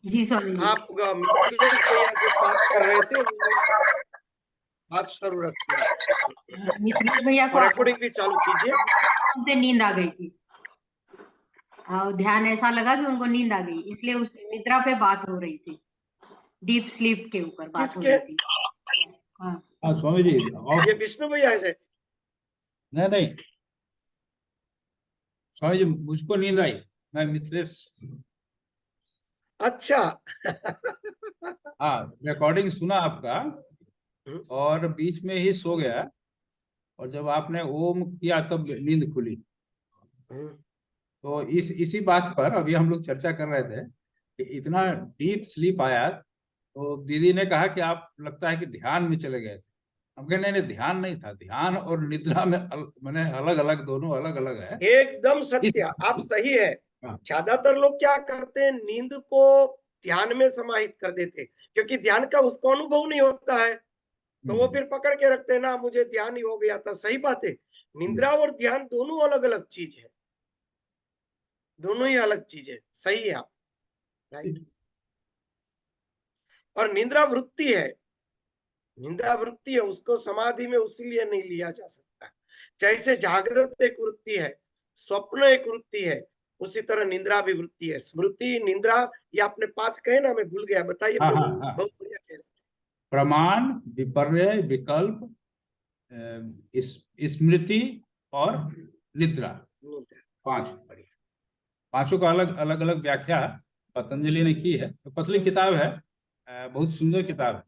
जी स्वामी जी। आप मिथिलेश भैया जो बात कर रहे थे वो बात शुरू रखिए मिथिलेश भैया और को रिकॉर्डिंग भी चालू कीजिए। उनसे नींद आ गई थी और ध्यान ऐसा लगा कि उनको नींद आ गई, इसलिए उस निद्रा पे बात हो रही थी, डीप स्लीप के ऊपर बात हो किसके? रही थी। हाँ हाँ स्वामी जी ऑफ। ये विष्णु भैया है? नहीं नहीं स्वामी जी, मुझको नींद आई, मैं मिथलेश। अच्छा। हाँ, रिकॉर्डिंग सुना आपका और बीच में ही सो गया, और जब आपने ओम किया तब नींद खुली। तो इसी बात पर अभी हम लोग चर्चा कर रहे थे कि इतना डीप स्लीप आया, तो दीदी ने कहा कि आप लगता है कि ध्यान में चले गए थे। हम कहे नहीं नहीं, ध्यान नहीं था, ध्यान और निद्रा में मैंने अलग अलग, दोनों अलग अलग है। एकदम इस सत्य, आप सही है। हाँ, ज्यादातर लोग क्या करते हैं, नींद को ध्यान में समाहित कर देते हैं, क्योंकि ध्यान का उसको अनुभव नहीं होता है, तो वो फिर पकड़ के रखते हैं ना, मुझे ध्यान ही हो गया था। सही बात है, निद्रा और ध्यान दोनों अलग अलग चीज है, दोनों ही अलग चीज है। सही है आप, राइट। और निद्रा वृत्ति है, निद्रा वृत्ति है, उसको समाधि में उसलिए नहीं लिया जा सकता। जैसे जागृत एक वृत्ति है, स्वप्न एक वृत्ति है, उसी तरह निद्रा भी वृत्ति है। स्मृति, निद्रा, ये आपने पांच कहे ना, मैं भूल गया, बताइए हाँ प्रभु। हाँ हाँ, बहुत बढ़िया कह रहे हैं। प्रमाण, विपर्य, विकल्प, स्मृति और निद्रा, निद्रा, पांच। पांचों का अलग अलग अलग व्याख्या पतंजलि ने की है। तो पतली किताब है, बहुत सुंदर किताब है।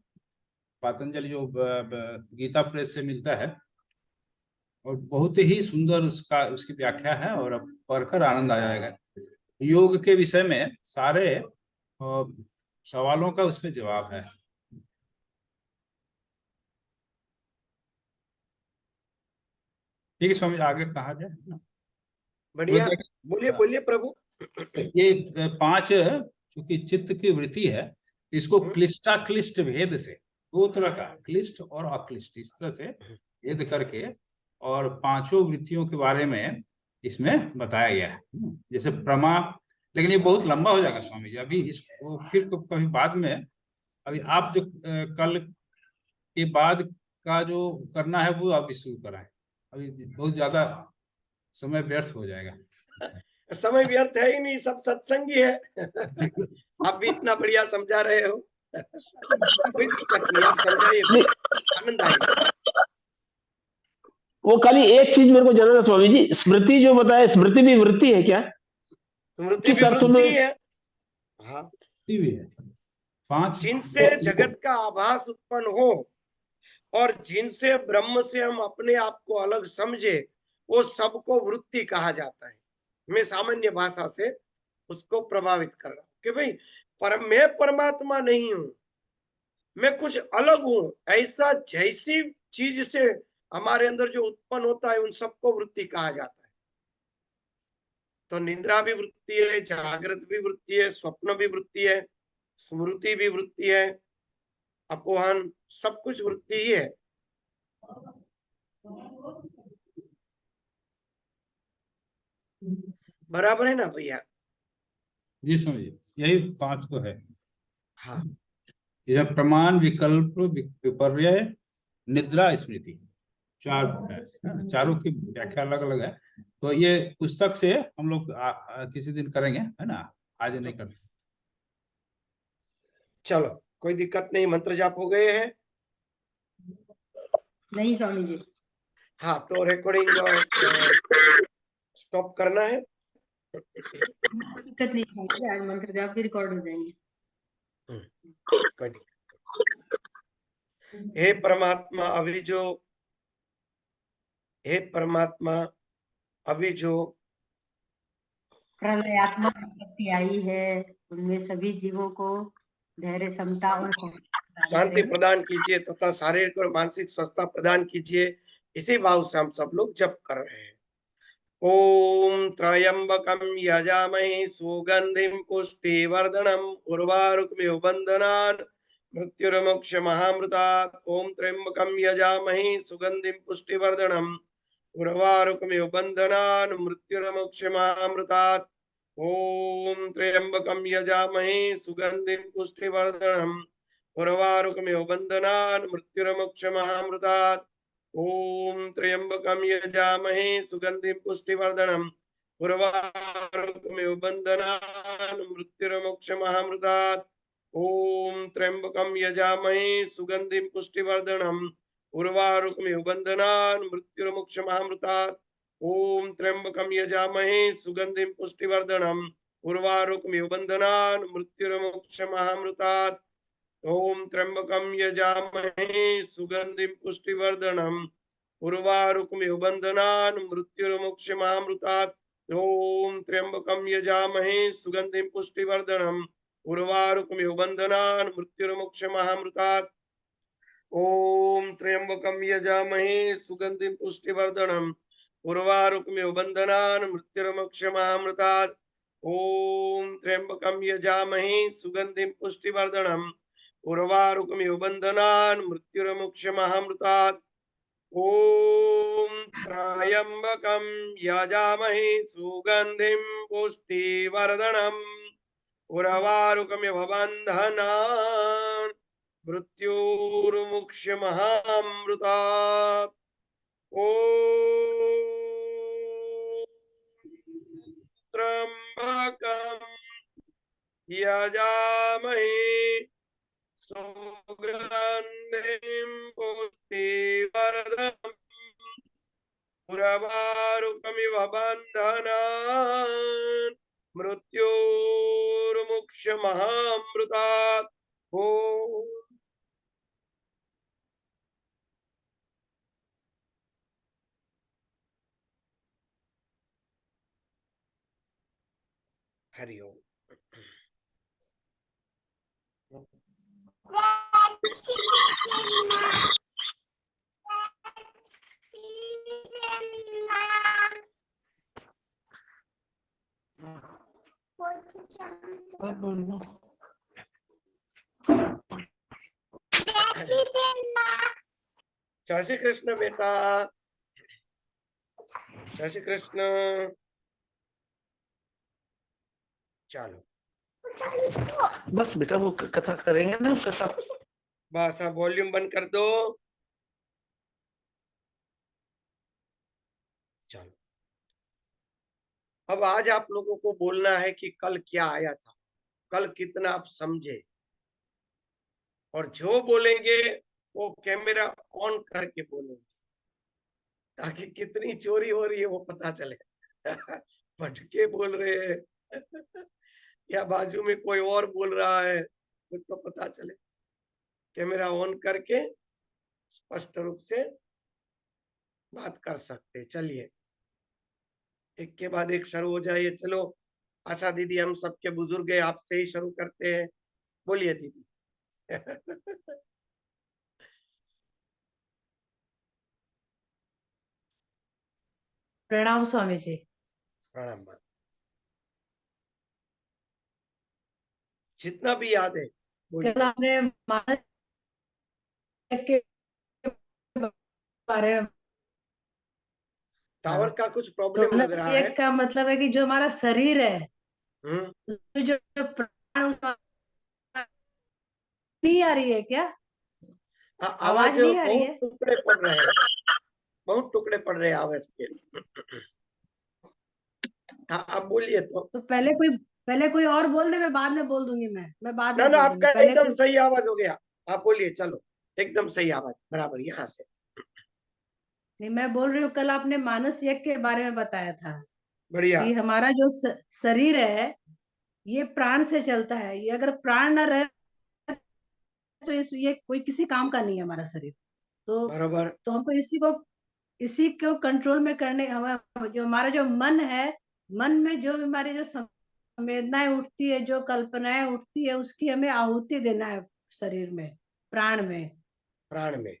पतंजलि जो गीता प्रेस से मिलता है, और बहुत ही सुंदर उसका उसकी व्याख्या है, और अब पढ़कर आनंद आ जाएगा। योग के विषय में सारे सवालों का उसमें जवाब है। ठीक है स्वामी, आगे कहा जाए। बढ़िया, बोलिए बोलिए प्रभु। ये पांच चूंकि चित्त की वृत्ति है, इसको क्लिष्टाक्लिष्ट भेद से, दो तरह का, क्लिष्ट और अक्लिष्ट, इस तरह से भेद करके और पांचों वृत्तियों के बारे में इसमें बताया गया है। जैसे प्रमा, लेकिन ये बहुत लंबा हो जाएगा स्वामी जी, अभी इसको फिर कभी बाद में। अभी आप जो कल के बाद का जो करना है वो अभी शुरू कराएं, अभी बहुत ज्यादा समय व्यर्थ हो जाएगा। समय व्यर्थ है ही नहीं, सब सत्संगी है। आप भी इतना बढ़िया समझा रहे हो। कोई दिक्कत नहीं, आप समझाइए, आनंद आएगा। वो खाली एक चीज मेरे को जानना है स्वामी जी, स्मृति जो बताया, स्मृति भी वृत्ति है क्या? स्मृति किस भी अर्थ वृत्ति में? है। हाँ, भी है पांच। जिनसे जगत का आभास उत्पन्न हो और जिनसे ब्रह्म से हम अपने आप को अलग समझे, वो सबको वृत्ति कहा जाता है। मैं सामान्य भाषा से उसको प्रभावित कर रहा हूं कि भाई मैं परमात्मा नहीं हूं, मैं कुछ अलग हूं, ऐसा जैसी चीज से हमारे अंदर जो उत्पन्न होता है, उन सबको वृत्ति कहा जाता है। तो निद्रा भी वृत्ति है, जागृत भी वृत्ति है, स्वप्न भी वृत्ति है, स्मृति भी वृत्ति है, अपोहन, सब कुछ वृत्ति ही है। बराबर है ना भैया? जी समझिए, यही पांच तो है। हाँ, यह प्रमाण, विकल्प, विपर्य, निद्रा, स्मृति, चार है। चारों की व्याख्या अलग अलग है। तो ये पुस्तक से हम लोग किसी दिन करेंगे, है ना, आज नहीं करते। चलो कोई दिक्कत नहीं, मंत्र जाप हो गए हैं। नहीं स्वामी जी। हाँ, तो रिकॉर्डिंग स्टॉप करना है। दिक्कत नहीं स्वामी जी, आज मंत्र जाप भी रिकॉर्ड हो जाएंगे। कोई नहीं। हे परमात्मा, अभी जो, हे परमात्मा, अभी जो प्रलयात्मक विपत्ति आई है, उनमें सभी जीवों को धैर्य, समता और शांति प्रदान कीजिए तथा शारीरिक और मानसिक स्वस्थता प्रदान कीजिए। इसी भाव से हम सब लोग जप कर रहे हैं। ओम त्र्यंबकम यजामहे सुगंधिम पुष्टिवर्धनम उर्वारुकमिव बंधनान् मृत्युर्मोक्षमहामृतात्। ओम त्र्यंबकम यजामहे सुगंधिम पुष्टिवर्धनम उर्वारुकमिव बंधनान् मृत्युर्मोक्षमहामृतात्। ओम त्र्यंबकम यजामहे सुगंधिम पुष्टिवर्धनम उर्वारुकमिव बन्धनान् मृत्युर्मोक्षमामृतात्। ओम त्र्यंबकम यजामहे सुगंधिम पुष्टिवर्धनम उर्वारुकमिव बन्धनान् मृत्युर्मोक्षमामृतात्। ओम त्र्यंबकम यजामहे सुगंधिम पुष्टिवर्धनम उर्वारुकमिव बन्धनान् मृत्युर्मोक्षमामृतात्। ओम त्र्यंबकम यजामहे सुगंधिम पुष्टिवर्धनम उर्वारुकमिव बन्धनान् मृत्युर्मोक्षमामृतात्। ओम त्र्यंबकम यजामहे सुगंधिम पुष्टिवर्धनम उर्वारुकमिव बन्धनान् मृत्युर्मोक्षमामृतात्। ओम त्र्यंबकम यजामहे सुगंधिम पुष्टिवर्धनम उर्वारुकमिव बन्धनान् मृत्युर्मोक्षमामृतात्। ओम त्र्यंबकम यजामहे सुगंधिम पुष्टिवर्धनम उर्वारुकमिव बन्धनान् मृत्युर्मोक्षमामृतात्। ओम त्र्यंबकम यजामहे सुगंधिम पुष्टिवर्धनम उर्वारुकमिव बन्धनान् मृत्युर्मोक्षमामृतात्। ओम त्र्यंबकम यजामहे सुगंधिम पुष्टिवर्धनम उर्वारुकमिव बन्धनान् मृत्युर्मोक्षमामृतात्। ओम त्र्यंबकम यजामहे सुगंधिम पुष्टिवर्धनम उर्वारुकमिव बन्धनान् मृत्युर्मोक्षमामृतात्। ओम हरि ओम। जय श्री कृष्ण बेटा, जय श्री कृष्ण। चलो बस बेटा वो कथा करेंगे ना, कथा। बस अब वॉल्यूम बंद कर दो। चलो अब आज आप लोगों को बोलना है कि कल क्या आया था, कल कितना आप समझे, और जो बोलेंगे वो कैमरा ऑन करके बोलेंगे ताकि कितनी चोरी हो रही है वो पता चले। भटके बोल रहे हैं या बाजू में कोई और बोल रहा है कुछ तो पता चले। कैमरा ऑन करके स्पष्ट रूप से बात कर सकते। चलिए एक के बाद एक शुरू हो जाइए। चलो आशा दीदी, हम सबके बुजुर्ग है, आपसे ही शुरू करते हैं। बोलिए दीदी। प्रणाम स्वामी जी। प्रणाम। जितना भी याद है बोलिए। कल आपने मानस के बारे में, टावर का कुछ तो प्रॉब्लम लग मानस रहा है। का मतलब है कि जो हमारा शरीर है, जो प्राण, उसमें नहीं आ रही है क्या? आवाज नहीं आ रही बहुत है? टुकड़े पड़ रहे हैं, बहुत टुकड़े पड़ रहे हैं आवाज के। हाँ आप बोलिए तो पहले कोई और बोल दे, मैं बाद में बोल दूंगी। मैं बाद ना में ना, बोल दूंगी। आपका पहले एकदम कोई सही आवाज हो गया। आप बोलिए। चलो एकदम सही आवाज बराबर यहाँ से। नहीं, मैं बोल रही हूँ, कल आपने मानस यज्ञ के बारे में बताया था बढ़िया। कि हमारा जो शरीर है ये प्राण से चलता है। ये अगर प्राण न रहे तो ये कोई किसी काम का नहीं है हमारा शरीर। बराबर। तो हमको इसी को कंट्रोल में करने, जो हमारा जो मन है, मन में जो हमारी जो संवेदनाएं उठती है, जो कल्पनाएं उठती है, उसकी हमें आहुति देना है शरीर में, प्राण में। प्राण में।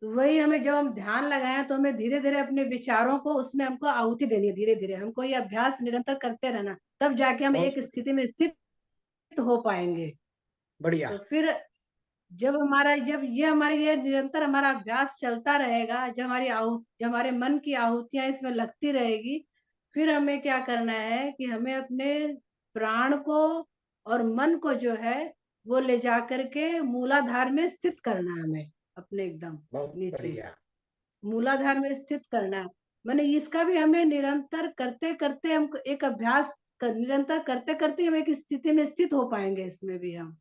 तो वही हमें, जब हम ध्यान लगाए तो हमें धीरे धीरे अपने विचारों को उसमें हमको आहुति देनी है। धीरे धीरे हमको ये अभ्यास निरंतर करते रहना, तब जाके हम एक स्थिति में स्थित हो पाएंगे। बढ़िया। तो फिर जब ये निरंतर हमारा अभ्यास चलता रहेगा, जब हमारे मन की आहुतियां इसमें लगती रहेगी, फिर हमें क्या करना है कि हमें अपने प्राण को और मन को जो है वो ले जा करके मूलाधार में स्थित करना है, हमें अपने एकदम बहुत नीचे बढ़िया। मूलाधार में स्थित करना है। माने इसका भी हमें निरंतर करते करते हमको एक अभ्यास निरंतर करते करते हम एक स्थिति में स्थित हो पाएंगे, इसमें भी हम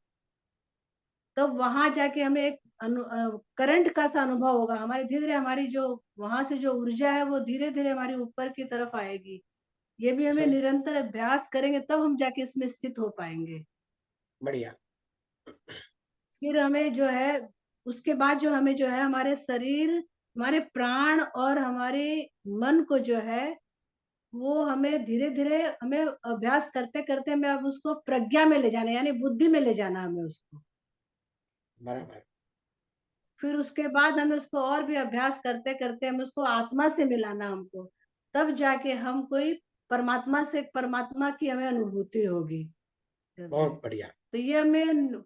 तब वहां जाके हमें एक करंट का सा अनुभव होगा, हमारे धीरे धीरे हमारी जो वहां से जो ऊर्जा है वो धीरे धीरे हमारी ऊपर की तरफ आएगी। ये भी हमें निरंतर अभ्यास करेंगे तब हम जाके इसमें स्थित हो पाएंगे। बढ़िया। फिर हमें जो है उसके बाद जो हमें जो है हमारे शरीर, हमारे प्राण और हमारे मन को जो है वो हमें धीरे धीरे हमें अभ्यास करते करते हमें अब उसको प्रज्ञा में ले जाना, यानी बुद्धि में ले जाना हमें उसको। बराबर। फिर उसके बाद हमें उसको और भी अभ्यास करते करते हमें उसको आत्मा से मिलाना हमको, तब जाके हम कोई परमात्मा की हमें अनुभूति होगी। बहुत बढ़िया। तो ये हमें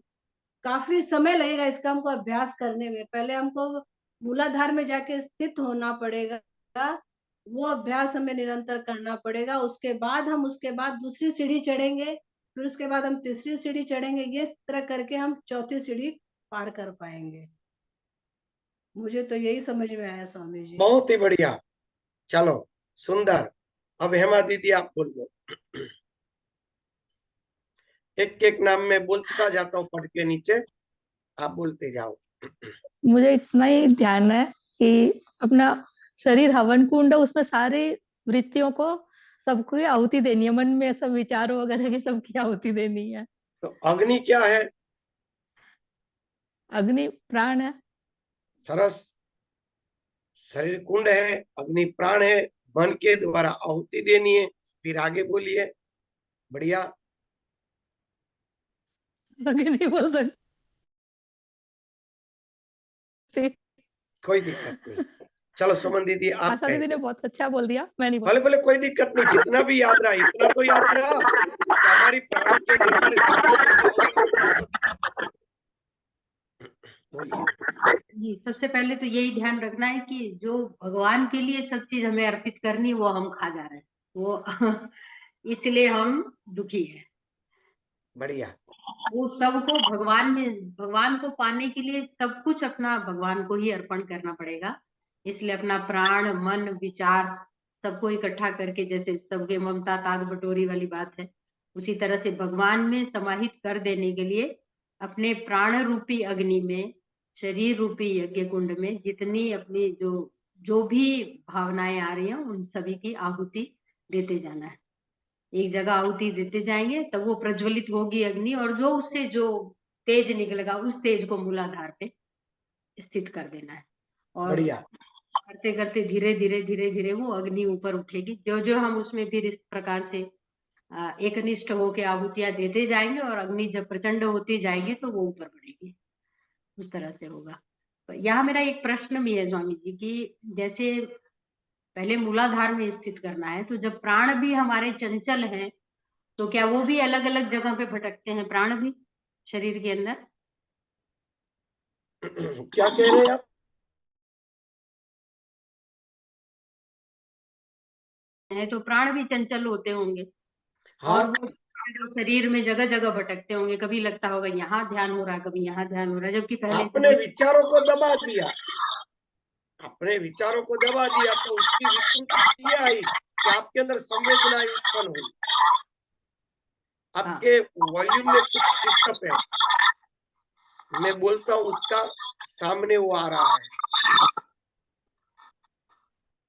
काफी समय लगेगा इसका हमको अभ्यास करने में। पहले हमको मूलाधार में जाके स्थित होना पड़ेगा, वो अभ्यास हमें निरंतर करना पड़ेगा। उसके बाद दूसरी सीढ़ी चढ़ेंगे, फिर उसके बाद हम तीसरी सीढ़ी चढ़ेंगे। ये इस तरह करके हम चौथी सीढ़ी पार कर पाएंगे। मुझे तो यही समझ में आया स्वामी जी। बहुत ही बढ़िया। चलो सुंदर। अब हेमा दीदी आप बोलो। एक एक नाम में बोलता जाता हूँ पढ़ के नीचे, आप बोलते जाओ। मुझे इतना ही ध्यान है कि अपना शरीर हवन कुंड है, उसमें सारी वृत्तियों को सबको ही आहुति देनी है, मन में सब विचारों वगैरह की सबकी आहुति देनी है। तो अग्नि क्या है? अग्नि प्राण है। सरस। शरीर कुंड है, अग्नि प्राण है, मन के द्वारा आहुति देनी है। फिर आगे बोलिए। बढ़िया। अग्नि बोल सकते। कोई दिक्कत नहीं। चलो सुमन दीदी आप आशा कह दीदी ने दो। बहुत अच्छा बोल दिया, मैं नहीं बोल। भले भले कोई दिक्कत नहीं, जितना भी याद रहा इतना तो याद रहा कि हमारी प्राणों के अंदर हमारे संकल्प की आहुति। बोलिए। जी, सबसे पहले तो यही ध्यान रखना है कि जो भगवान के लिए सब चीज हमें अर्पित करनी है वो हम खा जा रहे हैं, वो इसलिए हम दुखी है। बढ़िया। वो सबको भगवान को पाने के लिए सब कुछ अपना भगवान को ही अर्पण करना पड़ेगा। इसलिए अपना प्राण, मन, विचार सबको इकट्ठा करके, जैसे सबके ममता ताग बटोरी वाली बात है, उसी तरह से भगवान में समाहित कर देने के लिए अपने प्राण रूपी अग्नि में, शरीर रूपी यज्ञ कुंड में जितनी अपनी जो भी भावनाएं आ रही हैं उन सभी की आहुति देते जाना है। एक जगह आहुति देते जाएंगे तब वो प्रज्वलित होगी अग्नि, और जो उससे जो तेज निकलेगा उस तेज को मूलाधार पे स्थित कर देना है। और बढ़िया। करते करते धीरे धीरे धीरे धीरे वो अग्नि ऊपर उठेगी। जो जो हम उसमें फिर इस प्रकार से एकनिष्ठ होकर आहुतियां देते जाएंगे और अग्नि जब प्रचंड होती जाएगी तो वो ऊपर बढ़ेगी। उस तरह से होगा। तो यहाँ मेरा एक प्रश्न भी है स्वामी जी की, जैसे पहले मूलाधार में स्थित करना है, तो जब प्राण भी हमारे चंचल हैं तो क्या वो भी अलग अलग जगह पे भटकते हैं, प्राण भी शरीर के अंदर? क्या कह रहे हैं आप? है तो प्राण भी चंचल होते होंगे। हाँ। और वो जो शरीर में जगह जगह भटकते होंगे, कभी लगता होगा यहाँ ध्यान हो रहा है, कभी यहाँ ध्यान हो रहा है, जबकि पहले आपने विचारों को दबा दिया, अपने विचारों को दबा दिया तो उसकी विकृति ये आई कि आपके अंदर संवेदनाएं उत्पन्न हुई। आपके वॉल्यूम में कुछ डिस्टर्ब है, मैं बोलता हूँ उसका सामने वो आ रहा है।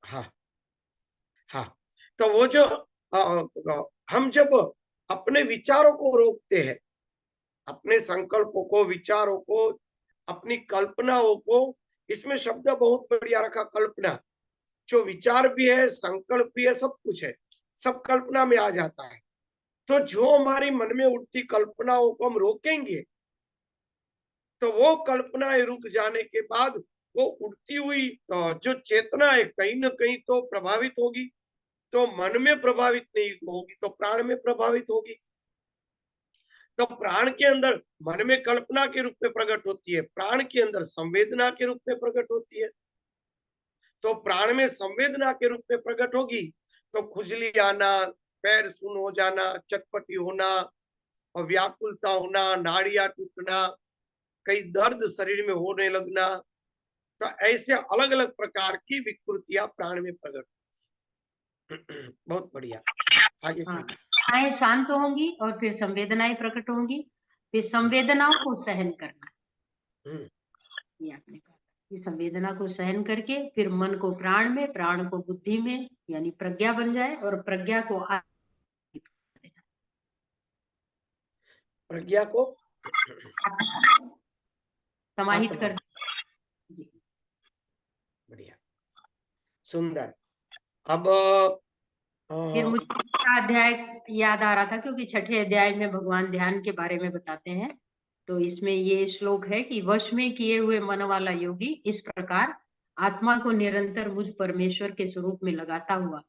हाँ हाँ। तो वो जो हम जब अपने विचारों को रोकते हैं, अपने संकल्पों को, विचारों को, अपनी कल्पनाओं को, इसमें शब्द बहुत बढ़िया रखा, कल्पना। जो विचार भी है, संकल्प भी है, सब कुछ है, सब कल्पना में आ जाता है। तो जो हमारी मन में उठती कल्पनाओं को हम रोकेंगे तो वो कल्पनाएं रुक जाने के बाद वो उठती हुई जो चेतना है कहीं ना कहीं तो प्रभावित होगी। तो मन में प्रभावित नहीं होगी तो प्राण में प्रभावित होगी। तो प्राण के अंदर मन में कल्पना के रूप में प्रकट होती है, प्राण के अंदर संवेदना के रूप में प्रकट होती है। तो प्राण में संवेदना के रूप में प्रकट होगी तो खुजली आना, पैर सुन्न हो जाना, चटपटी होना और व्याकुलता होना, नाड़ियां टूटना, कई दर्द शरीर में होने लगना, तो ऐसे अलग अलग प्रकार की विकृतियां प्राण में प्रकट। बहुत बढ़िया, आगे हाँ, चलिए। इच्छाएं शांत होंगी और फिर संवेदनाएं प्रकट होंगी, फिर संवेदनाओं को सहन करना। हम्म, ये आपने कहा कि संवेदना को सहन करके फिर मन को प्राण में, प्राण को बुद्धि में, यानी प्रज्ञा बन जाए, और प्रज्ञा को प्रज्ञा को समाहित आत्मा। कर। बढ़िया, सुंदर। अब फिर मुझे छठा अध्याय याद आ रहा था, क्योंकि छठे अध्याय में भगवान ध्यान के बारे में बताते हैं। तो इसमें ये श्लोक है कि वश में किए हुए मन वाला योगी इस प्रकार आत्मा को निरंतर मुझ परमेश्वर के स्वरूप में लगाता हुआ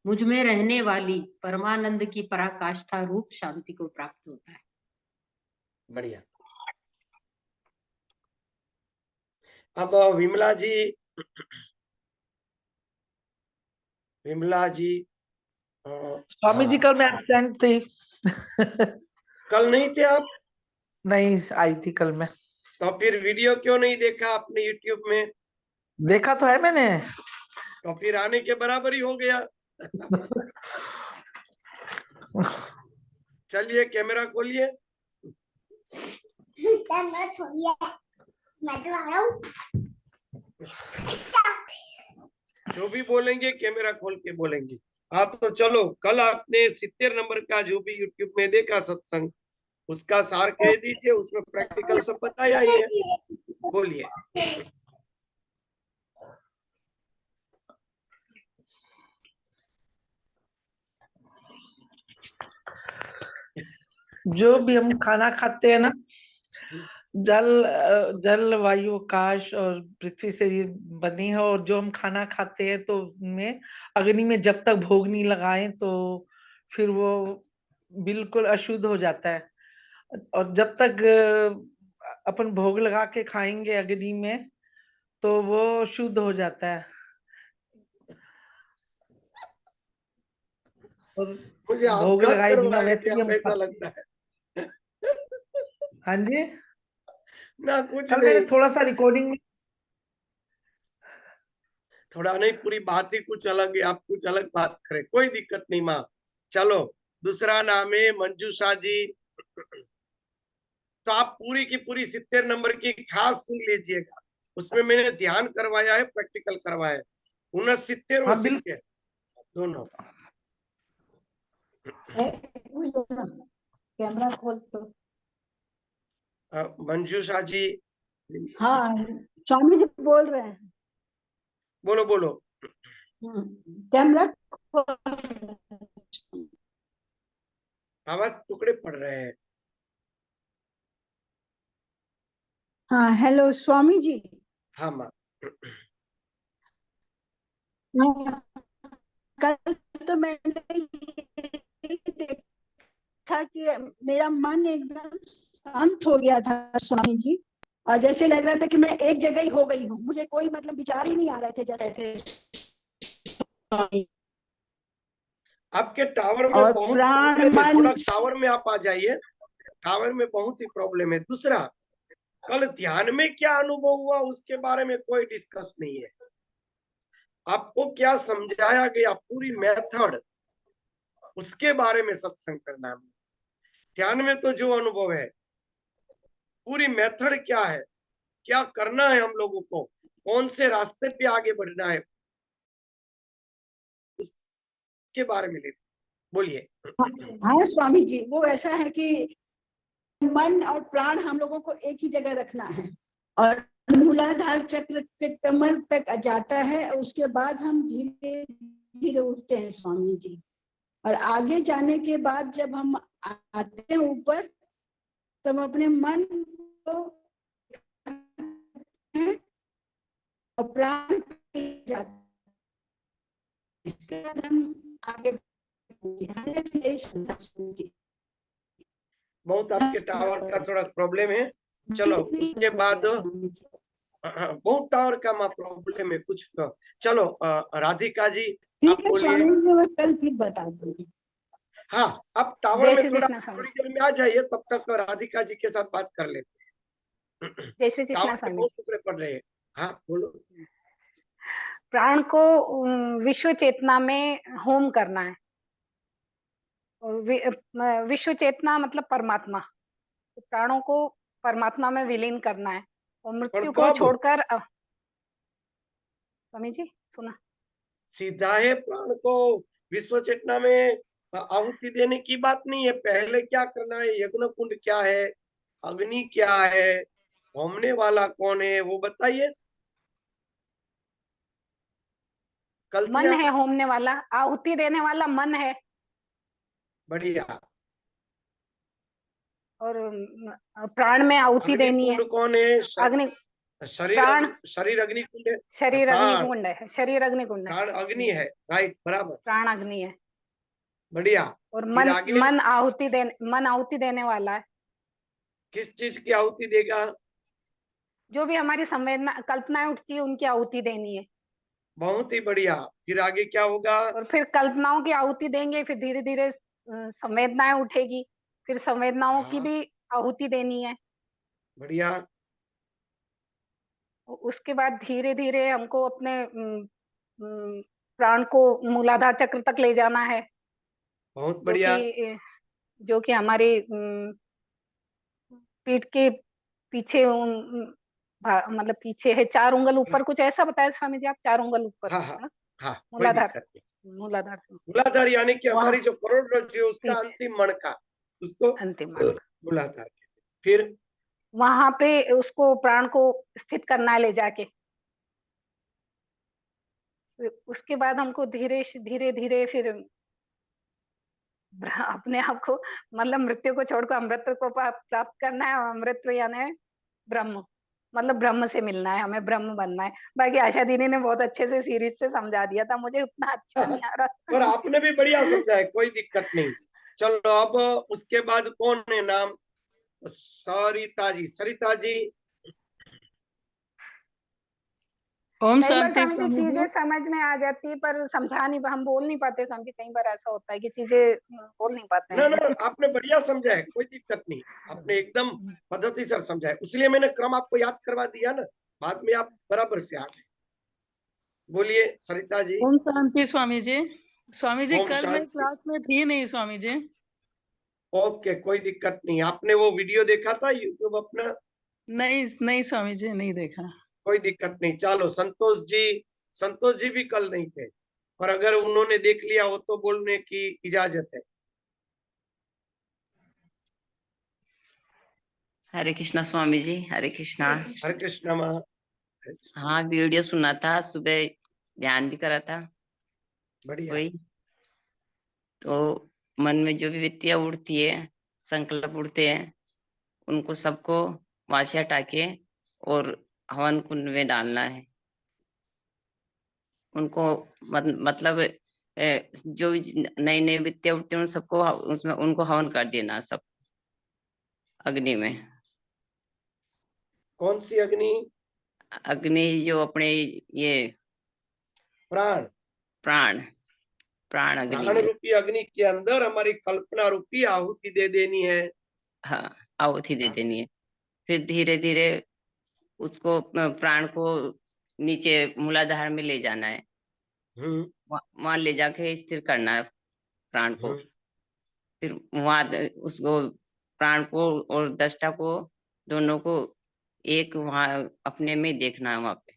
मुझ में रहने वाली परमानंद की पराकाष्ठा रूप शांति को प्राप्त होता है। बढ़िया। अब विमला जी स्वामी जी कल मैं एब्सेंट थी। कल नहीं थे आप? नहीं आई थी कल मैं। तो फिर वीडियो क्यों नहीं देखा आपने यूट्यूब में? देखा तो है मैंने। तो फिर आने के बराबर ही हो गया। चलिए कैमरा खोलिए। कैमरा खोलिए, मैं तो आ रहा हूँ। जो भी बोलेंगे कैमरा खोल के बोलेंगे आप। तो चलो, कल आपने 70 नंबर का जो भी यूट्यूब में देखा सत्संग, उसका सार कह दीजिए, उसमें प्रैक्टिकल सब बताया ही है। बोलिए। जो भी हम खाना खाते हैं ना, जल वायु आकाश और पृथ्वी से ये बनी है, और जो हम खाना खाते हैं तो उसमें अग्नि में जब तक भोग नहीं लगाएं तो फिर वो बिल्कुल अशुद्ध हो जाता है। और जब तक अपन भोग लगा के खाएंगे अग्नि में तो वो शुद्ध हो जाता है। और मुझे आप भोग गलत लगाए बिना करवाए वैसे थे, ही अब हम ऐसा खाते। लगता है। हाँ जी, ना कुछ कल मैंने नहीं, थोड़ा सा रिकॉर्डिंग में थोड़ा नहीं, पूरी बात ही कुछ अलग है, आप कुछ अलग बात करें, कोई दिक्कत नहीं माँ। चलो, दूसरा नाम है मंजूषा जी। तो आप पूरी की पूरी 70 नंबर की खास सुन लीजिएगा, उसमें मैंने ध्यान करवाया है, प्रैक्टिकल करवाया है। 69 और हाँ 70 दोनों। कैमरा खोल तो। मंजूषा जी, हाँ, स्वामी जी बोल रहे हैं। बोलो बोलो। कैमरा आवाज टुकड़े पड़ रहे हैं। हाँ, हेलो स्वामी जी। हाँ माँ। कल तो मैंने ये देखा कि मेरा मन एकदम शांत हो गया था स्वामी जी, और जैसे लग रहा था कि मैं एक जगह ही हो गई हूँ, मुझे कोई मतलब विचार ही नहीं आ रहे थे जैसे। आपके टावर में और बहुत प्राण प्रॉब्लम है, थोड़ा मन टावर में आप आ जाइए, टावर में बहुत ही प्रॉब्लम है। दूसरा, कल ध्यान में क्या अनुभव हुआ उसके बारे में कोई डिस्कस नहीं है। आपको क्या समझाया गया, पूरी मेथड, उसके बारे में सत्संग करना है। ध्यान में तो जो अनुभव है, पूरी मेथड क्या है, क्या करना है हम लोगों को, कौन से रास्ते पे आगे बढ़ना है, उसके बारे में बोलिए। हाँ स्वामी जी, वो ऐसा है कि मन और प्राण हम लोगों को एक ही जगह रखना है, और मूलाधार चक्र के कमर तक जाता है, उसके बाद हम धीरे धीरे उठते हैं स्वामी जी। और आगे जाने के बाद जब हम आते हैं ऊपर, तब अपने मन को और प्राण जाते हैं, हम आगे बहुत आपके टावर का थोड़ा प्रॉब्लम है। चलो, उसके बाद बहुत टावर का प्रॉब्लम है कुछ तो। चलो राधिका जी, ठीक आप है बोलिए। स्वामी जी, मैं कल फिर बता दूंगी। हाँ, आप टावर जय में श्री थोड़ा कृष्ण स्वामी। थोड़ी देर में आ जाइए, तब तक राधिका जी के साथ बात कर लेते हैं। जय श्री कृष्ण टावर के स्वामी। बहुत टुकड़े पड़ रहे हैं। हाँ बोलो। प्राण को विश्व चेतना में होम करना है। और विश्व चेतना मतलब परमात्मा, तो प्राणों को परमात्मा में विलीन करना है और मृत्यु को कब? छोड़कर स्वामी जी सुना। सीधा है, प्राण को विश्व चेतना में आहुति देने की बात नहीं है। पहले क्या करना है, यज्ञ कुंड क्या है, अग्नि क्या है, होमने वाला कौन है, वो बताइए। कल मन है होमने वाला, आहुति देने वाला मन है। बढ़िया। और प्राण में आहुति अग्नि देनी है। कुंड कौन है? अग्नि शरीर प्राण, शरीर अग्नि कुंड है। शरीर प्राण अग्निकुंड है, शरीर अग्निकुंड है, प्राण अग्नि है, राइट, बराबर, प्राण अग्नि है। बढ़िया। और फिर मन, आगे मन आहुति देने वाला है। किस चीज की आहुति देगा? जो भी हमारी संवेदना कल्पनाएं उठती है उनकी आहुति देनी है। बहुत ही बढ़िया। फिर आगे क्या होगा? और फिर कल्पनाओं की आहुति देंगे, फिर धीरे धीरे संवेदनाएं उठेगी, फिर संवेदनाओं की हाँ, भी आहुति देनी है। बढ़िया। उसके बाद धीरे धीरे हमको अपने प्राण को मूलाधार चक्र तक ले जाना है, बहुत बढ़िया। जो कि हमारे पीठ के पीछे मतलब पीछे है, 4 उंगल ऊपर, कुछ ऐसा बताया स्वामी जी आप, 4 उंगल ऊपर, हाँ है हाँ ना? हाँ, कोई मूलाधार, दिक्कत नहीं। मूलाधार से मूलाधार यानी कि वहाँ हमारी जो करोड़रज्जु है उसका पीछे अंतिम मणका, उसको अंतिम मार्ग, मूलाधार कहते हैं। फिर वहां पे उसको प्राण को स्थित करना है ले जाके। उसके बाद हमको धीरे धीरे धीरे फिर अपने आप को मतलब मृत्यु को छोड़कर अमृत को प्राप्त करना है। अमृत यानी ब्रह्म, मतलब ब्रह्म से मिलना है, हमें ब्रह्म बनना है। बाकी आशा दीदी ने बहुत अच्छे से सीरीज से समझा दिया था, मुझे उतना अच्छा नहीं आ रहा। और आपने भी बढ़िया समझा है, कोई दिक्कत नहीं। चलो अब उसके बाद कौन है नाम? सरिता जी। सरिता जी, ओम कई बार शांति स्वामी जी स्वामी जी। चीजें समझ में आ जाती है पर समझा नहीं, हम बोल नहीं पाते स्वामी जी। कई बार ऐसा होता है कि चीजें बोल नहीं पाते ना हैं। ना, आपने बढ़िया समझा है, कोई दिक्कत नहीं। आपने एकदम पद्धति से समझा है, इसलिए मैंने क्रम आपको याद करवा दिया ना, बाद में आप बराबर से आ गए। बोलिए सरिता जी। ओम शांति स्वामी जी। स्वामी जी ओम कल मैं शांति। क्लास में थी नहीं स्वामी जी। ओके, कोई दिक्कत नहीं। आपने वो वीडियो देखा था यूट्यूब अपना? नहीं नहीं स्वामी जी, नहीं देखा। कोई दिक्कत नहीं। चलो संतोष जी भी कल नहीं थे, और अगर उन्होंने देख लिया हो तो बोलने की इजाजत है। हरे कृष्णा स्वामी जी, हरे कृष्णा। हरे कृष्णा माँ। हाँ, वीडियो सुना था, सुबह ध्यान भी करा था। बढ़िया। वही तो मन में जो भी वित्तियां उड़ती है, संकल्प उड़ते हैं, उनको सबको वहां से हटा के और हवन कुंड में डालना है। उनको मतलब जो नई नई वित्तियां उठती हैं उन सबको उसमें उनको हवन कर देना, सब अग्नि में। कौन सी अग्नि? अग्नि जो अपने ये प्राण। प्राण, प्राण अग्नि प्राण में। रूपी अग्नि के अंदर हमारी कल्पना रूपी आहुति दे देनी है। हाँ, आहुति दे देनी है। फिर धीरे धीरे उसको प्राण को नीचे मूलाधार में ले जाना है, वहां ले जाके स्थिर करना है प्राण को। फिर वहां उसको प्राण को और दृष्टा को दोनों को एक वहां अपने में देखना है, वहां पे।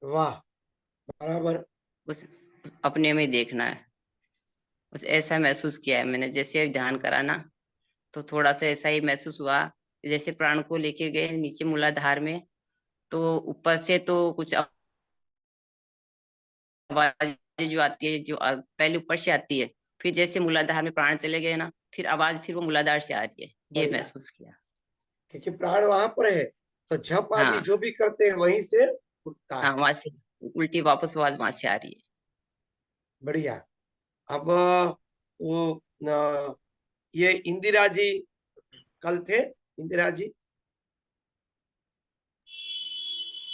वाह, बराबर। उस अपने में देखना है। बस ऐसा महसूस किया है मैंने, जैसे ध्यान करा ना तो थोड़ा सा ऐसा ही महसूस हुआ, जैसे प्राण को लेके गए नीचे मूलाधार में, तो ऊपर से तो कुछ आवाज जो आती है, जो पहले ऊपर से आती है, फिर जैसे मूलाधार में प्राण चले गए ना, फिर आवाज फिर वो मूलाधार से आ रही है, ये महसूस किया। क्योंकि प्राण वहां पर है तो झप आदि हाँ जो भी करते हैं वहीं से उठता है। हाँ, वहां से उल्टी वापस आवाज वहां से आ रही है। बढ़िया। अब वो ये इंदिरा जी कल थे। इंदिरा जी,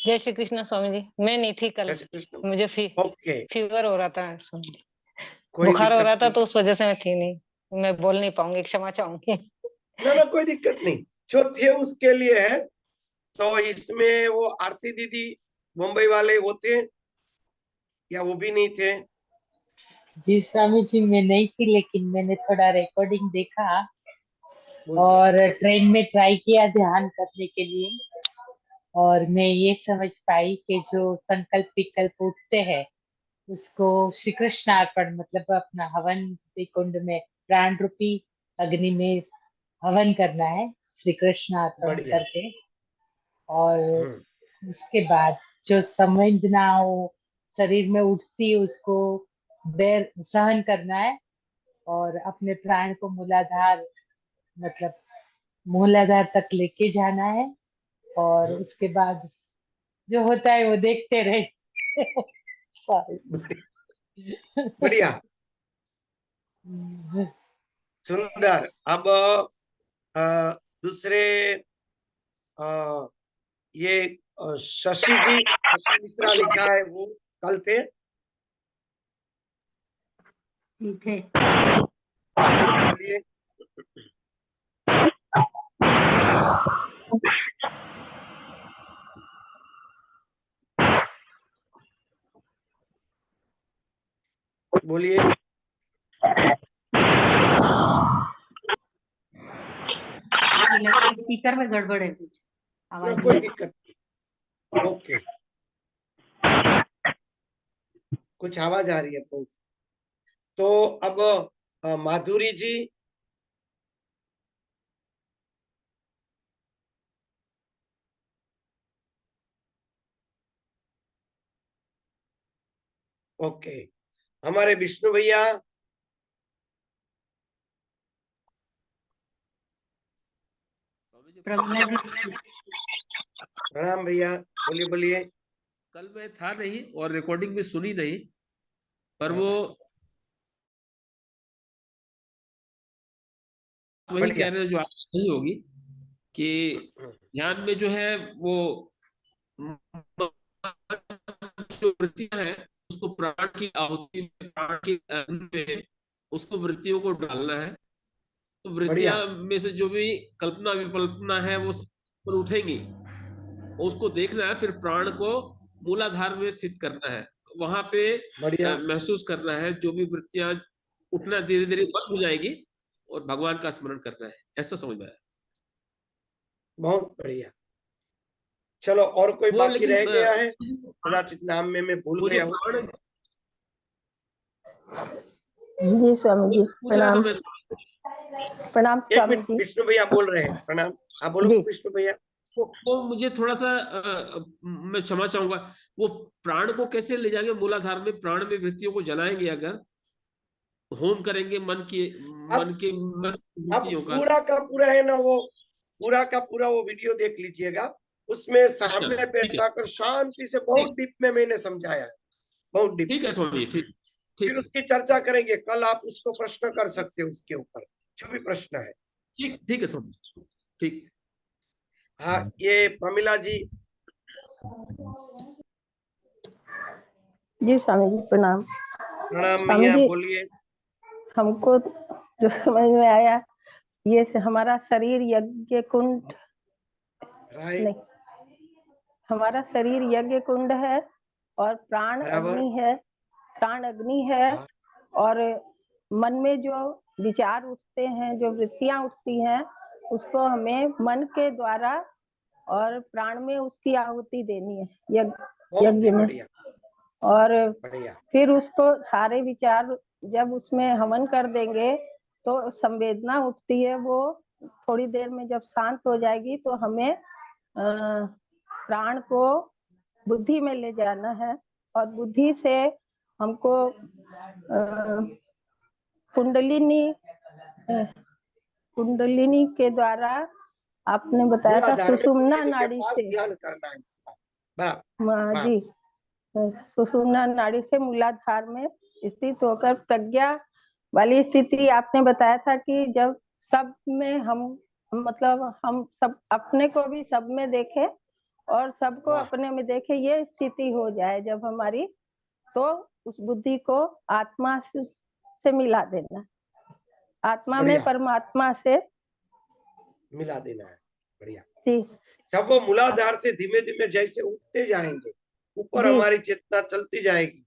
जय श्री कृष्ण स्वामी जी। मैं नहीं थी कल, जय श्री कृष्ण। मुझे ओके, फीवर हो रहा था, कोई बुखार हो दिक्कत रहा था, नहीं। तो उस वजह से मैं थी नहीं, मैं बोल नहीं पाऊंगी, क्षमा चाहूंगी। ना कोई दिक्कत नहीं, जो थे उसके लिए है। तो इसमें वो आरती दीदी मुंबई वाले वो थे या वो भी नहीं थे? जी स्वामी जी, मैं नहीं थी, लेकिन मैंने थोड़ा रिकॉर्डिंग देखा बोलिए। और ट्रेन में ट्राई किया ध्यान करने के लिए, और मैं ये समझ पाई कि जो संकल्प विकल्प उठते हैं उसको श्री कृष्ण अर्पण, मतलब अपना हवन रूपी कुंड में, प्राण रूपी अग्नि में हवन करना है, श्री कृष्ण अर्पण बढ़िया। करके। और उसके बाद जो संवेदनाओं शरीर में उठती है उसको बेर सहन करना है, और अपने प्राण को मूलाधार, मतलब मूलाधार तक लेके जाना है, और उसके बाद जो होता है वो देखते रहे। बढ़िया, सुंदर। अब दूसरे ये शशि जी, शशि मिश्रा लिखा है, वो कल थे? थे। बोलिए। बोलिए। स्पीकर में गड़बड़ है कुछ, आवाज कोई नहीं। दिक्कत नहीं। ओके, कुछ आवाज आ रही है बहुत। तो अब माधुरी जी, ओके, हमारे विष्णु भैया, प्रणाम भैया, बोलिए बोलिए। कल मैं था नहीं और रिकॉर्डिंग में सुनी नहीं, पर वो वही कह रहे हैं जो आप नहीं होगी कि ध्यान में जो है वो जो वृत्तियां हैं उसको प्राण की आहुति में, प्राण की अग्नि में उसको वृत्तियों को डालना है। तो वृत्तियां में से जो भी कल्पना विकल्पना है वो पर उठेंगी, उसको देखना है, फिर प्राण को मूलाधार में स्थित करना है, वहां पे महसूस करना है जो भी वृत्तियां उठना धीरे धीरे बंद हो जाएगी, और भगवान का स्मरण करना है, ऐसा समझ में आया। बहुत बढ़िया। चलो, और कोई बाकी रह गया है? कदाचित नाम में मैं भूल गया हूँ। जी स्वामी जी, प्रणाम। प्रणाम एक स्वामी मिनट, जी। विष्णु भैया बोल रहे हैं। प्रणाम, आप बोलो विष्णु भैया। वो मुझे थोड़ा सा मैं क्षमा चाहूंगा, वो प्राण को कैसे ले जाएंगे मूलाधार में, प्राण में वृत्तियों को जलाएंगे, अगर होम करेंगे मन वृत्तियों का। पूरा का पूरा है ना, वो पूरा का पूरा वो वीडियो देख लीजिएगा, उसमें सामने बैठा कर शांति से बहुत डीप में मैंने समझाया है, बहुत डीप। ठीक है स्वामी, ठीक। फिर उसकी चर्चा करेंगे कल, आप उसको प्रश्न कर सकते हो उसके ऊपर, जो भी प्रश्न है। ठीक है स्वामी, ठीक। हाँ, ये प्रमिला जी। जी स्वामी जी, प्रणाम। प्रणाम स्वामी भैया, जी, बोलिए। हमको जो समझ में आया, ये से हमारा शरीर यज्ञ कुंड नहीं, हमारा शरीर यज्ञ कुंड है, और प्राण अग्नि है, प्राण अग्नि है, और मन में जो विचार उठते हैं, जो वृत्तियां उठती हैं, उसको हमें मन के द्वारा और प्राण में उसकी आहुति देनी है, यज्ञ में। और फिर उसको सारे विचार जब उसमें हवन कर देंगे तो संवेदना उठती है, वो थोड़ी देर में जब शांत हो जाएगी तो हमें प्राण को बुद्धि में ले जाना है, और बुद्धि से हमको कुंडलिनी के द्वारा आपने बताया था सुषुम्ना नाड़ी से ध्यान करना है इसका। बराबर जी, सुषुम्ना नाड़ी से मूलाधार में स्थित होकर प्रज्ञा वाली स्थिति आपने बताया था कि जब सब में हम मतलब हम सब अपने को भी सब में देखें, और सबको वाह। अपने में देखे, ये स्थिति हो जाए जब हमारी, तो उस बुद्धि को आत्मा से मिला देना, आत्मा में बढ़िया। परमात्मा से मिला देना है। बढ़िया। जी जब वो मूलाधार से धीमे धीमे जैसे उठते जाएंगे, ऊपर जी हमारी चेतना चलती जाएगी,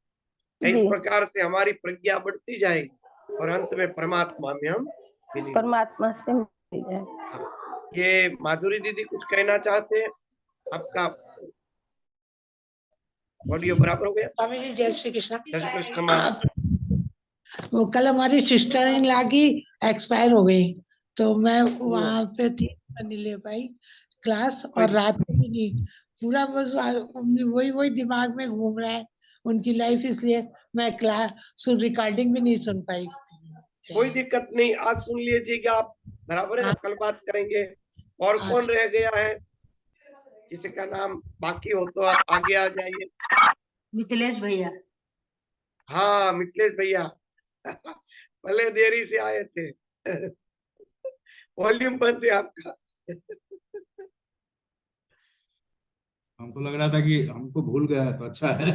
इस जी प्रकार से हमारी प्रज्ञा बढ़ती जाएगी और अंत में परमात्मा में हम मिलेंगे। परमात्मा से मिल जाए। हाँ। ये माधुरी दीदी कुछ कहना चाहते हैं? आपका ऑडियो बराबर हो गया? स्वामी जी जय श्री कृष्ण। जय श्री कृष्ण माँ। वो कल हमारी सिस्टर इन लॉ की एक्सपायर हो गई, तो मैं वहां पे थी, मैं नहीं ले पाई क्लास, और रात को भी नहीं, पूरा बस वही दिमाग में घूम रहा है उनकी लाइफ, इसलिए मैं क्लास रिकॉर्डिंग भी नहीं सुन पाई। कोई दिक्कत नहीं, आज सुन लीजिएगा आप, बराबर है ना, कल बात करेंगे। और कौन रह गया है? किसी का नाम बाकी हो तो आप आगे आ जाइए। मिथिलेश भैया। हाँ मिथिलेश भैया पहले देरी से आए थे वॉल्यूम बंद है आपका हमको लग रहा था कि हमको भूल गया है, तो अच्छा है।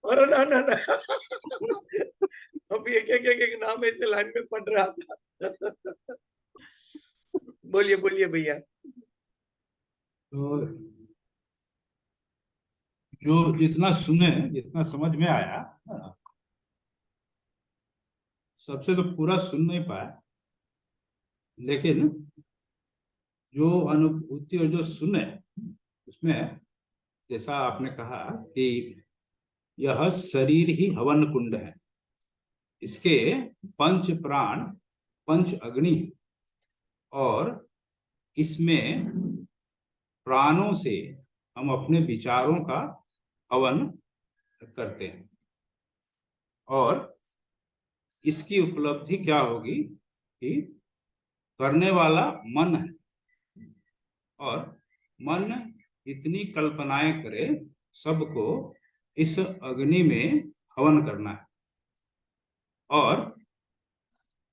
अरे ना ना ना अभी एक नाम ऐसे लाइन में पढ़ रहा था बोलिए बोलिए भैया। तो जो जितना सुने, जितना समझ में आया, सबसे तो पूरा सुन नहीं पाया, लेकिन जो अनुभूति और जो सुने उसमें, जैसा आपने कहा कि यह शरीर ही हवन कुंड है, इसके पंच प्राण, पंच अग्नि, और इसमें प्राणों से हम अपने विचारों का हवन करते हैं, और इसकी उपलब्धि क्या होगी कि करने वाला मन है, और मन इतनी कल्पनाएं करे, सबको इस अग्नि में हवन करना है, और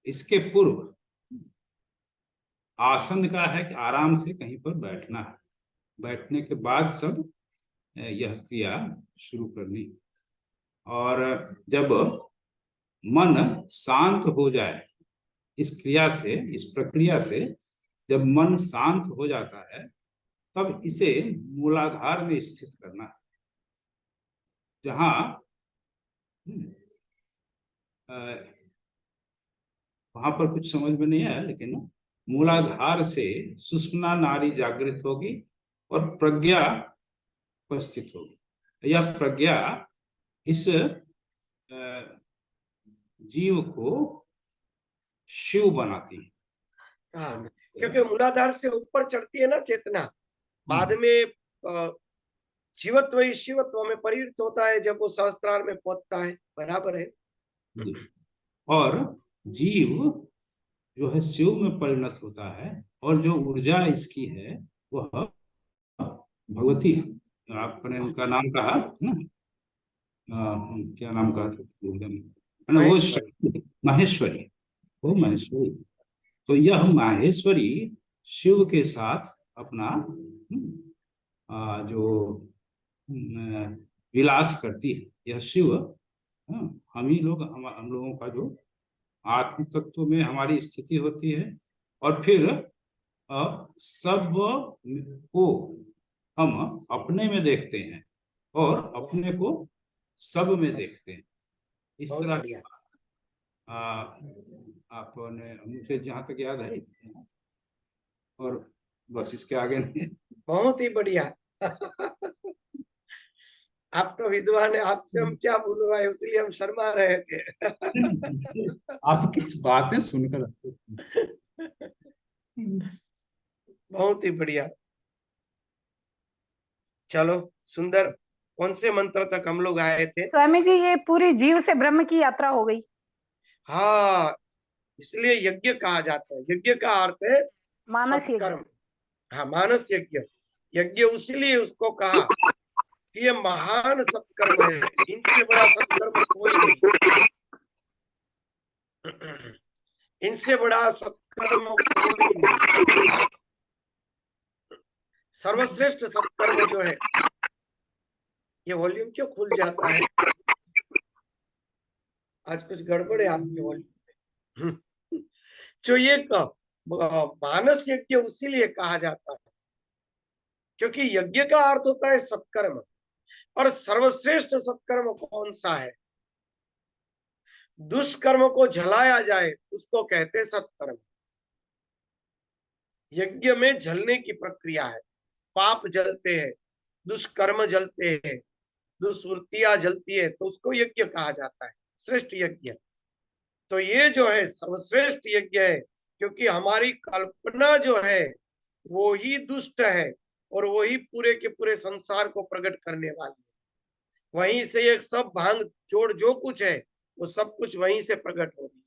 इसके पूर्व आसन का है कि आराम से कहीं पर बैठना है, बैठने के बाद सब यह क्रिया शुरू करनी। और जब मन शांत हो जाए इस क्रिया से, इस प्रक्रिया से जब मन शांत हो जाता है, तब इसे मूलाधार में स्थित करना है, जहां वहां पर कुछ समझ में नहीं आया, लेकिन मूलाधार से सुषुम्ना नाड़ी जागृत होगी और प्रज्ञा उपस्थित होगी। यह प्रज्ञा इस जीव को शिव बनाती है। हाँ, क्योंकि मूलाधार से ऊपर चढ़ती है ना चेतना, बाद में जीवत्व ही शिवत्व में परिणत होता है जब वो सहस्त्रार में पहुंचता है। बराबर है। और जीव जो है शिव में परिणत होता है, और जो ऊर्जा इसकी है वह भगवती है। आपने उनका नाम कहा ना, क्या नाम कहा था, वो माहेश्वरी, वो माहेश्वरी। तो यह माहेश्वरी शिव के साथ अपना जो विलास करती है। यह शिव, हम ही लोग, हम लोगों का जो आत्म तत्व में हमारी स्थिति होती है, और फिर सब को हम अपने में देखते हैं और अपने को सब में देखते हैं। इस तरह आपने, मुझे जहाँ तक याद है, और बस इसके आगे नहीं। बहुत ही बढ़िया आप तो विद्वान है, आपसे हम क्या बुलवाए, इसलिए हम शर्मा रहे थे आप किस बातें सुनकर बहुत ही बढ़िया। चलो सुंदर, कौन से मंत्र तक हम लोग आए थे? स्वामी जी ये पूरी जीव से ब्रह्म की यात्रा हो गई। हाँ, इसलिए यज्ञ कहा जाता है। यज्ञ का अर्थ है मानस यज्ञ। सत्कर्म। हाँ, मानस यज्ञ। यज्ञ उसीलिए उसको कहा कि ये महान सत्कर्म है, इनसे बड़ा सत्कर्म कोई नहीं, इनसे बड़ा सत्कर्म कोई नहीं। सर्वश्रेष्ठ सत्कर्म जो है, ये वॉल्यूम क्यों खुल जाता है? आज कुछ गड़बड़ है आपके वॉल्यूम में। जो ये मानस यज्ञ उसीलिए कहा जाता है क्योंकि यज्ञ का अर्थ होता है सत्कर्म, और सर्वश्रेष्ठ सत्कर्म कौन सा है? दुष्कर्म को जलाया जाए उसको कहते हैं सत्कर्म। यज्ञ में जलने की प्रक्रिया है, पाप जलते हैं, दुष्कर्म जलते हैं, दुष्वृत्तियां जलती है, तो उसको यज्ञ कहा जाता है, श्रेष्ठ यज्ञ। तो ये जो है सर्वश्रेष्ठ यज्ञ है क्योंकि हमारी कल्पना जो है वो ही दुष्ट है और वही पूरे के पूरे संसार को प्रकट करने वाली है। वहीं से एक सब भांग जोड़ जो कुछ है वो सब कुछ वहीं से प्रकट होगी।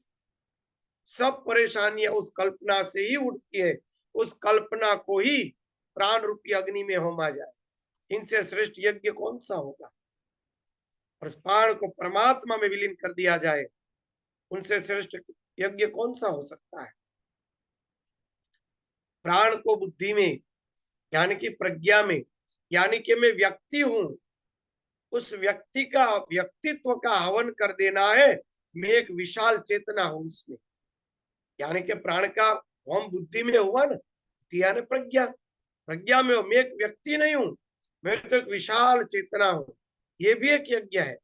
सब परेशानियां उस कल्पना से ही उठती है। उस कल्पना को ही प्राण रूपी अग्नि में होमा जाए, इनसे श्रेष्ठ यज्ञ कौन सा होगा? और प्राण को परमात्मा में विलीन कर दिया जाए, उनसे श्रेष्ठ यज्ञ कौन सा हो सकता है? प्राण को बुद्धि में यानी कि प्रज्ञा में, यानी कि मैं व्यक्ति हूं, उस व्यक्ति का व्यक्तित्व का हवन कर देना है। मैं एक विशाल चेतना हूं उसमें, यानी कि प्राण का होम बुद्धि में हुआ ना, दिया ने प्रज्ञा, प्रज्ञा में मैं एक व्यक्ति नहीं हूं, मैं तो एक विशाल चेतना हूं। ये भी एक यज्ञ है।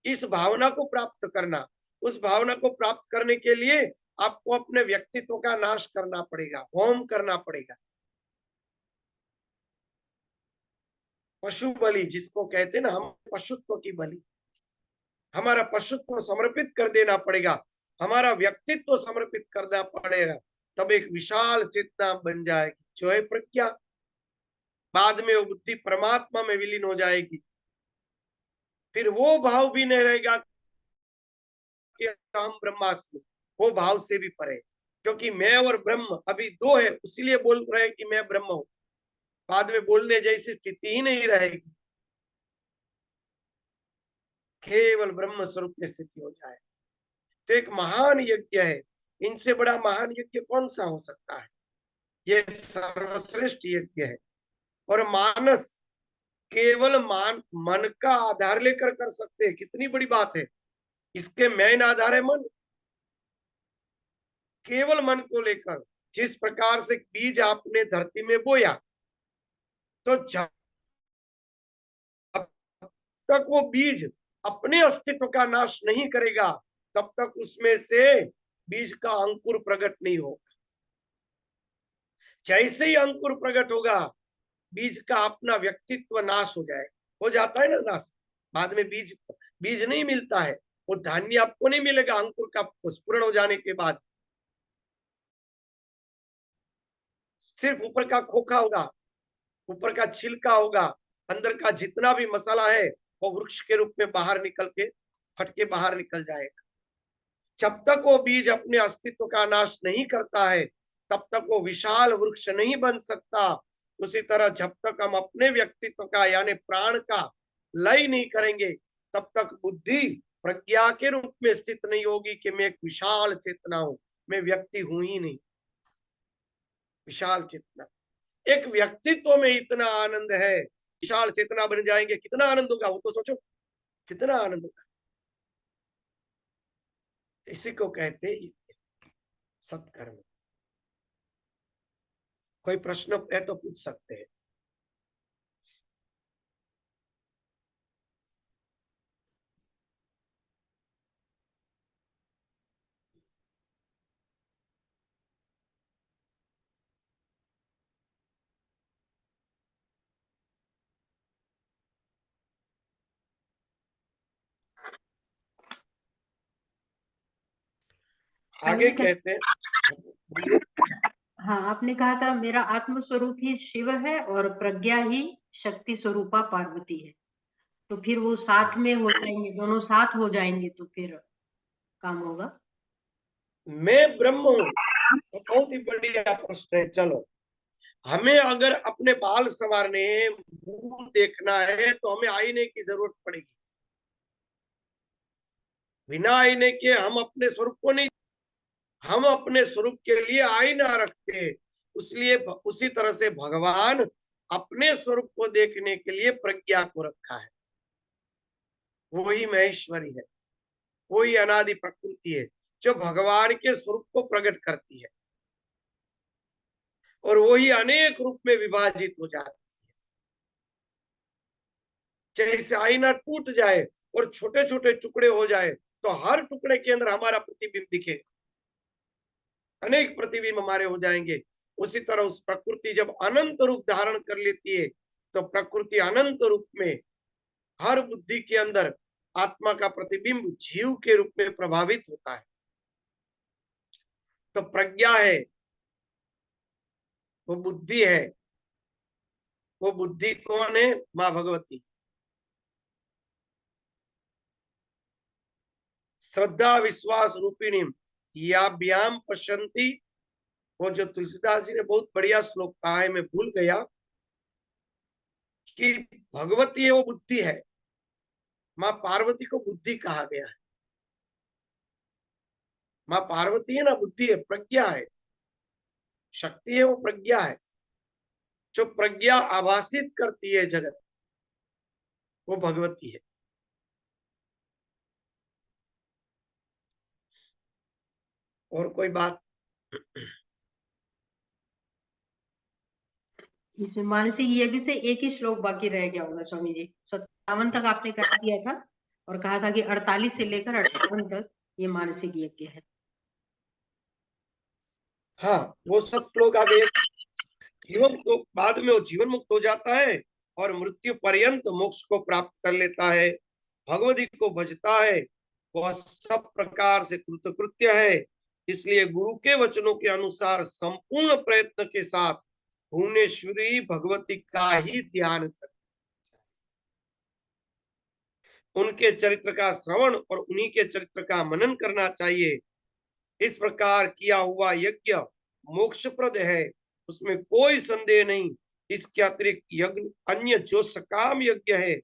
इस भावना को प्राप्त करना, उस भावना को प्राप्त करने के लिए आपको अपने व्यक्तित्व का नाश करना पड़ेगा, होम करना पड़ेगा। पशु बलि जिसको कहते हैं ना, हम पशुत्व की बलि, हमारा पशुत्व समर्पित कर देना पड़ेगा, हमारा व्यक्तित्व समर्पित करना पड़ेगा, तब एक विशाल चेतना बन जाएगी जो है प्रज्ञा। बाद में वो बुद्धि परमात्मा में विलीन हो जाएगी। फिर वो भाव भी नहीं रहेगा कि हम ब्रह्मास्मि, वो भाव से भी परे, क्योंकि मैं और ब्रह्म अभी दो है, इसीलिए बोल रहे हैं कि मैं ब्रह्म हूं। बाद में बोलने जैसी स्थिति ही नहीं रहेगी, केवल ब्रह्म स्वरूप में स्थिति हो जाए। तो एक महान यज्ञ है। इनसे बड़ा महान यज्ञ कौन सा हो सकता है? ये सर्वश्रेष्ठ यज्ञ है। और मानस केवल मन का आधार लेकर कर सकते हैं, कितनी बड़ी बात है। इसके मेन आधार है मन, केवल मन को लेकर। जिस प्रकार से बीज आपने धरती में बोया, तो जब तक वो बीज अपने अस्तित्व का नाश नहीं करेगा, तब तक उसमें से बीज का अंकुर प्रकट नहीं होगा। जैसे ही अंकुर प्रकट होगा, बीज का अपना व्यक्तित्व नाश हो जाएगा, हो जाता है ना नाश। बाद में बीज नहीं मिलता है, वो धान्य आपको नहीं मिलेगा अंकुर का स्फुरण हो जाने के बाद। सिर्फ ऊपर का खोखा होगा, ऊपर का छिलका होगा, अंदर का जितना भी मसाला है वो वृक्ष के रूप में बाहर निकल के फट के बाहर निकल जाएगा। जब तक वो बीज अपने अस्तित्व का नाश नहीं करता है, तब तक वो विशाल वृक्ष नहीं बन सकता। उसी तरह जब तक हम अपने व्यक्तित्व का यानी प्राण का लय नहीं करेंगे, तब तक बुद्धि प्रज्ञा के रूप में स्थित नहीं होगी कि मैं एक विशाल चेतना हूं, मैं व्यक्ति हूं ही नहीं। विशाल चेतना, एक व्यक्तित्व में इतना आनंद है, विशाल चेतना बन जाएंगे, कितना आनंद होगा वो तो सोचो, कितना आनंद होगा। इसी को कहते हैं सत्कर्म। कोई प्रश्न है तो पूछ सकते हैं। आगे कहते हैं, हाँ, आपने कहा था मेरा आत्म स्वरूप ही शिव है और प्रज्ञा ही शक्ति स्वरूपा पार्वती है। तो फिर वो साथ में हो जाएंगे, दोनों साथ हो जाएंगे तो फिर काम होगा। मैं ब्रह्म हूँ, तो बहुत ही बढ़िया प्रश्न है। चलो, हमें अगर अपने बाल संवारने, मुंह देखना है तो हमें आईने की जरूरत पड़ेगी। बिना आईने के हम अपने स्वरूप को नहीं, हम अपने स्वरूप के लिए आईना रखते हैं। इसलिए उसी तरह से भगवान अपने स्वरूप को देखने के लिए प्रज्ञा को रखा है। वही महेश्वरी है, वही अनादि प्रकृति है जो भगवान के स्वरूप को प्रकट करती है, और वही अनेक रूप में विभाजित हो जाती है। जैसे आईना टूट जाए और छोटे छोटे टुकड़े हो जाए तो हर टुकड़े के अंदर हमारा प्रतिबिंब दिखेगा, अनेक प्रतिबिंब हमारे हो जाएंगे। उसी तरह उस प्रकृति जब अनंत रूप धारण कर लेती है तो प्रकृति अनंत रूप में हर बुद्धि के अंदर आत्मा का प्रतिबिंब जीव के रूप में प्रभावित होता है। तो प्रज्ञा है, वो बुद्धि है। वो बुद्धि कौन है? माँ भगवती। श्रद्धा विश्वास रूपिणी याभ्याम पश्यन्ति, वो जो तुलसीदास जी ने बहुत बढ़िया श्लोक कहा है, मैं भूल गया, कि भगवती है वो बुद्धि है। माँ पार्वती को बुद्धि कहा गया है। माँ पार्वती है ना, बुद्धि है, प्रज्ञा है, शक्ति है, वो प्रज्ञा है। जो प्रज्ञा आभासित करती है जगत, वो भगवती है। और कोई बात? इसमें मानसिक यज्ञ से एक ही श्लोक बाकी रह गया होगा स्वामी जी। 57 तक आपने कर दिया था और कहा था कि 48 से लेकर 58 तक ये मानसिक यज्ञ है। हाँ, वो सब श्लोक आ गए। जीवन तो बाद में वो जीवन मुक्त हो जाता है और मृत्यु पर्यंत मोक्ष को प्राप्त कर लेता है। भगवती को भजता है, वह सब प्रकार से कृतकृत्य है। इसलिए गुरु के वचनों के अनुसार संपूर्ण प्रयत्न के साथ भुवनेश्वरी भगवती का ही ध्यान कर, उनके चरित्र का श्रवण और उन्हीं के चरित्र का मनन करना चाहिए। इस प्रकार किया हुआ यज्ञ मोक्षप्रद है, उसमें कोई संदेह नहीं। इसके अतिरिक्त यज्ञ अन्य जो सकाम यज्ञ है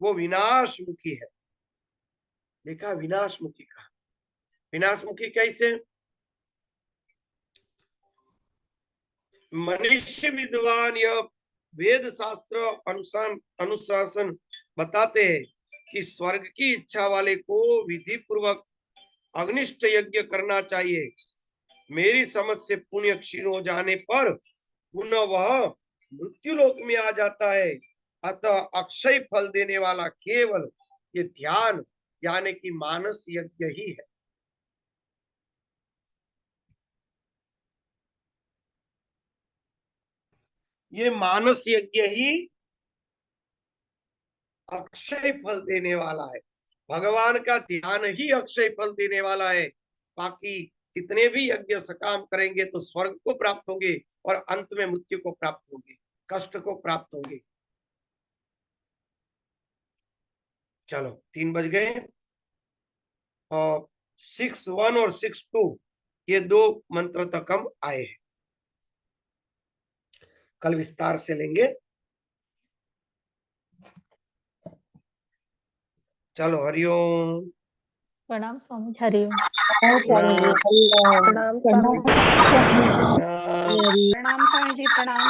वो विनाशमुखी है। देखा, विनाशमुखी कहा। विनाशमुखी कैसे? मनुष्य विद्वान यह वेद शास्त्र अनुशासन बताते हैं कि स्वर्ग की इच्छा वाले को विधि पूर्वक अग्निष्ट यज्ञ करना चाहिए। मेरी समझ से पुण्य क्षीण हो जाने पर पुनः वह मृत्यु लोक में आ जाता है। अतः अक्षय फल देने वाला केवल ये ध्यान यानी कि मानस यज्ञ ही है। ये मानस यज्ञ ही अक्षय फल देने वाला है। भगवान का ध्यान ही अक्षय फल देने वाला है। बाकी कितने भी यज्ञ सकाम करेंगे तो स्वर्ग को प्राप्त होंगे और अंत में मृत्यु को प्राप्त होंगे, कष्ट को प्राप्त होंगे। चलो 3 बज गए। और 6:1 और 6:2 ये 2 मंत्र तक हम आए हैं। कल विस्तार से लेंगे। चलो, हरिओम। प्रणाम स्वामी जी। हरिओम। प्रणाम स्वामी जी। प्रणाम स्वामी जी। प्रणाम।